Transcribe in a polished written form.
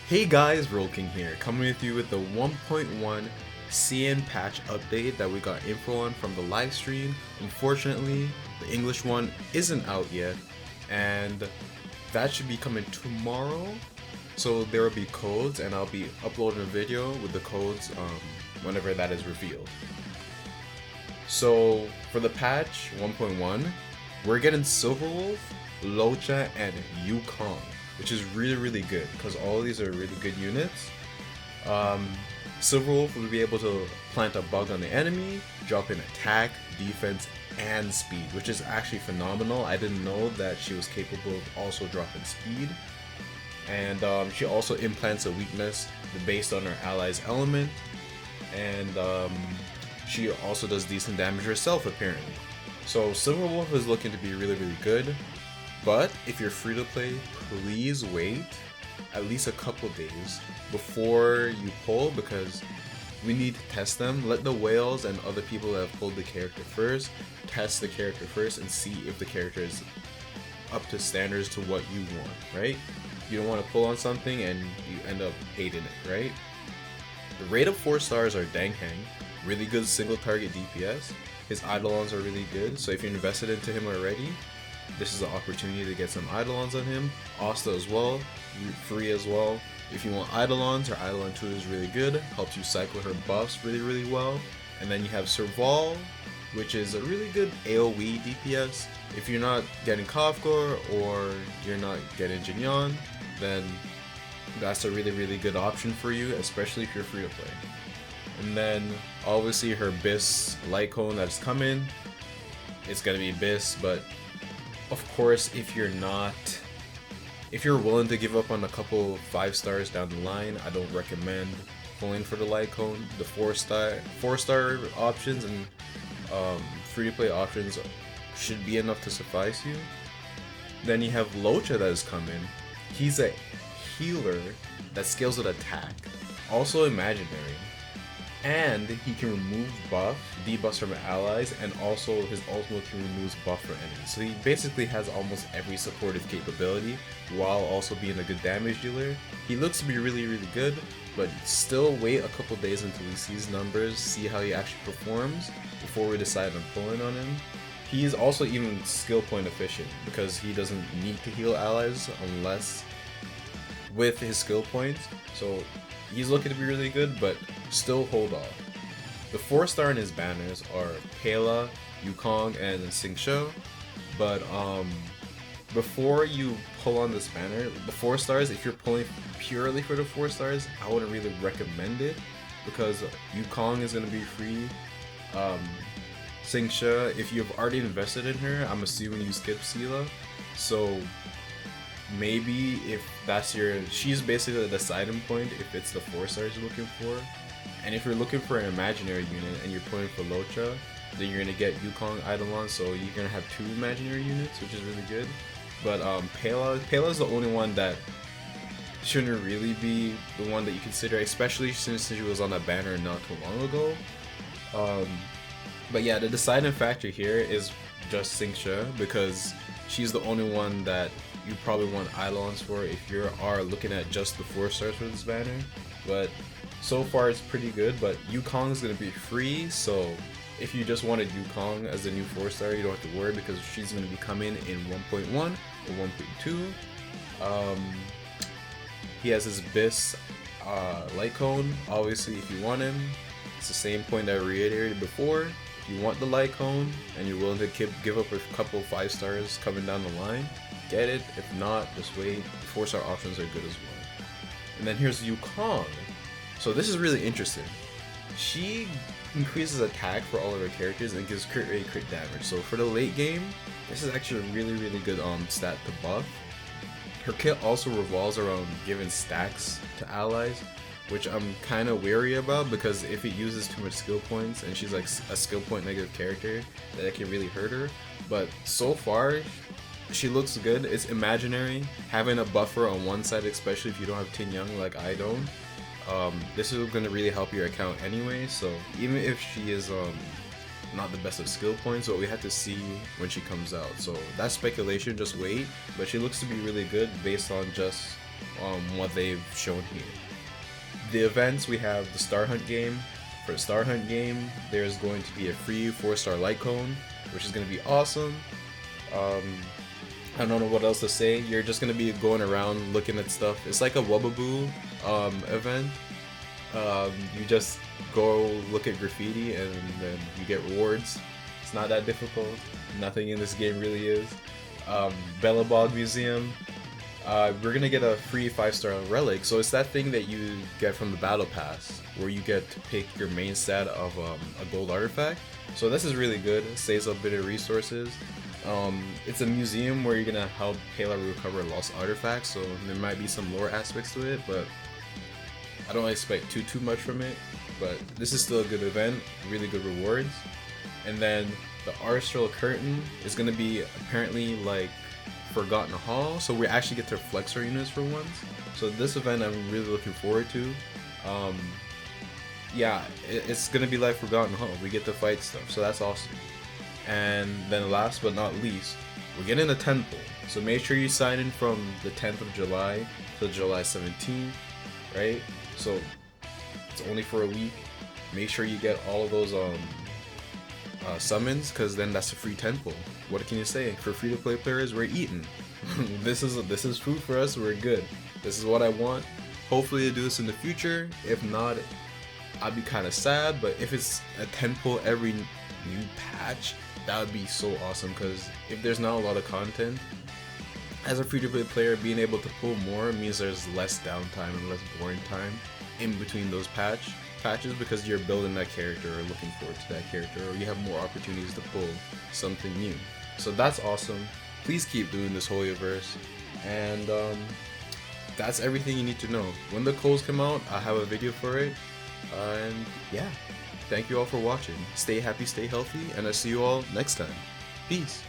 Hey guys, Rolking here, coming with you with the 1.1 CN patch update that we got info on from the live stream. Unfortunately, the English one isn't out yet, and that should be coming tomorrow. So there will be codes, and I'll be uploading a video with the codes whenever that is revealed. So for the patch 1.1, we're getting Silverwolf, Locha, and Yukong, which is really good because all of these are really good units. Silverwolf will be able to plant a bug on the enemy, drop in attack, defense, and speed, which is actually phenomenal. I didn't know that she was capable of also dropping speed. And she also implants a weakness based on her ally's element, and she also does decent damage herself apparently. So Silverwolf is looking to be really good. But if you're free to play, please wait at least a couple days before you pull, because we need to test them. Let the whales and other people that have pulled the character first test the character first and see if the character is up to standards to what you want, right? You don't want to pull on something and you end up hating it, right? The rate of 4 stars are Dang Hang, really good single target DPS. His Eidolons are really good, so if you're invested into him already, this is an opportunity to get some Eidolons on him. Asta as well, Freee as well. If you want Eidolons, her Eidolon 2 is really good, helps you cycle her buffs really well. And then you have Serval, which is a really good AoE DPS. If you're not getting Kafka or you're not getting Jinyan, then that's a really good option for you, especially if you're free to play. And then obviously her Biss light cone that's coming, it's gonna be Biss, but of course, if you're willing to give up on a couple 5 stars down the line, I don't recommend pulling for the light cone. The 4-star options and free to play options should be enough to suffice you. Then you have Locha that is coming. He's a healer that scales with attack, also imaginary, and he can remove debuffs from allies, and also his ultimate can remove buff for enemies. So he basically has almost every supportive capability while also being a good damage dealer. He looks to be really good, but still wait a couple days until we see his numbers, see how he actually performs before we decide on pulling on him. He is also even skill point efficient because he doesn't need to heal allies unless with his skill points. So he's looking to be really good, but still hold off. The 4-star in his banners are Pela, Yukong, and Xingqiu. But before you pull on this banner, the 4 stars, if you're pulling purely for the 4 stars, I wouldn't really recommend it because Yukong is going to be free. Xingqiu, if you've already invested in her, I'm assuming you skip Sela. So maybe if that's she's basically the deciding point if it's the 4 stars you're looking for. And if you're looking for an imaginary unit and you're pulling for Locha, then you're gonna get Yukong Eidolon, so you're gonna have 2 imaginary units, which is really good. But Pela's the only one that shouldn't really be the one that you consider, especially since she was on that banner not too long ago. But yeah, the deciding factor here is just Xingqiu, because she's the only one that you probably want Eidolons for if you are looking at just the 4 stars for this banner. But so far it's pretty good, but Yukong is going to be free, so if you just wanted Yukong as the new 4-star, you don't have to worry because she's going to be coming in 1.1 or 1.2. He has his Biss light cone. Obviously, if you want him, it's the same point that I reiterated before. If you want the light cone and you're willing to give up a couple 5 stars coming down the line, get it. If not, just wait. 4-star options are good as well. And then here's Yukong. So this is really interesting. She increases attack for all of her characters and gives crit rate, crit damage. So for the late game, this is actually a really good stat to buff. Her kit also revolves around giving stacks to allies, which I'm kind of wary about because if it uses too much skill points and she's like a skill point negative character, that can really hurt her. But so far, she looks good. It's imaginary. Having a buffer on one side, especially if you don't have Tin Young like I don't, this is going to really help your account anyway. So even if she is not the best of skill points, but we have to see when she comes out. So that's speculation, just wait. But she looks to be really good based on just what they've shown here. The events, we have the Star Hunt game. For the Star Hunt game, there's going to be a free 4-star light cone, which is going to be awesome. I don't know what else to say. You're just going to be going around looking at stuff. It's like a Wubbaboo event. You just go look at graffiti and then you get rewards. It's not that difficult. Nothing in this game really is. Bellabog Museum. We're gonna get a free 5-star relic. So it's that thing that you get from the battle pass, where you get to pick your main stat of a gold artifact. So this is really good. It saves a bit of resources. It's a museum where you're gonna help Pela recover lost artifacts. So there might be some lore aspects to it, but I don't expect too much from it. But this is still a good event. Really good rewards. And then the Arstral Curtain is gonna be apparently like Forgotten Hall, so we actually get to flex our units for once. So this event I'm really looking forward to. Yeah, it's gonna be like Forgotten Hall. We get to fight stuff, so that's awesome. And then last but not least, we're getting a 10 poll. So make sure you sign in from the 10th of July to July 17th, right? So it's only for a week. Make sure you get all of those summons, because then that's a free 10 poll. What can you say? For free-to-play players, we're eating. This is food for us. We're good. This is what I want. Hopefully they do this in the future. If not, I'd be kind of sad. But if it's a 10 poll every new patch, that would be so awesome. Because if there's not a lot of content, as a free-to-play player, being able to pull more means there's less downtime and less boring time in between those patches, because you're building that character or looking forward to that character, or you have more opportunities to pull something new. So that's awesome. Please keep doing this Hoyoverse. And that's everything you need to know. When the codes come out, I'll have a video for it. And yeah, thank you all for watching. Stay happy, stay healthy, and I'll see you all next time. Peace.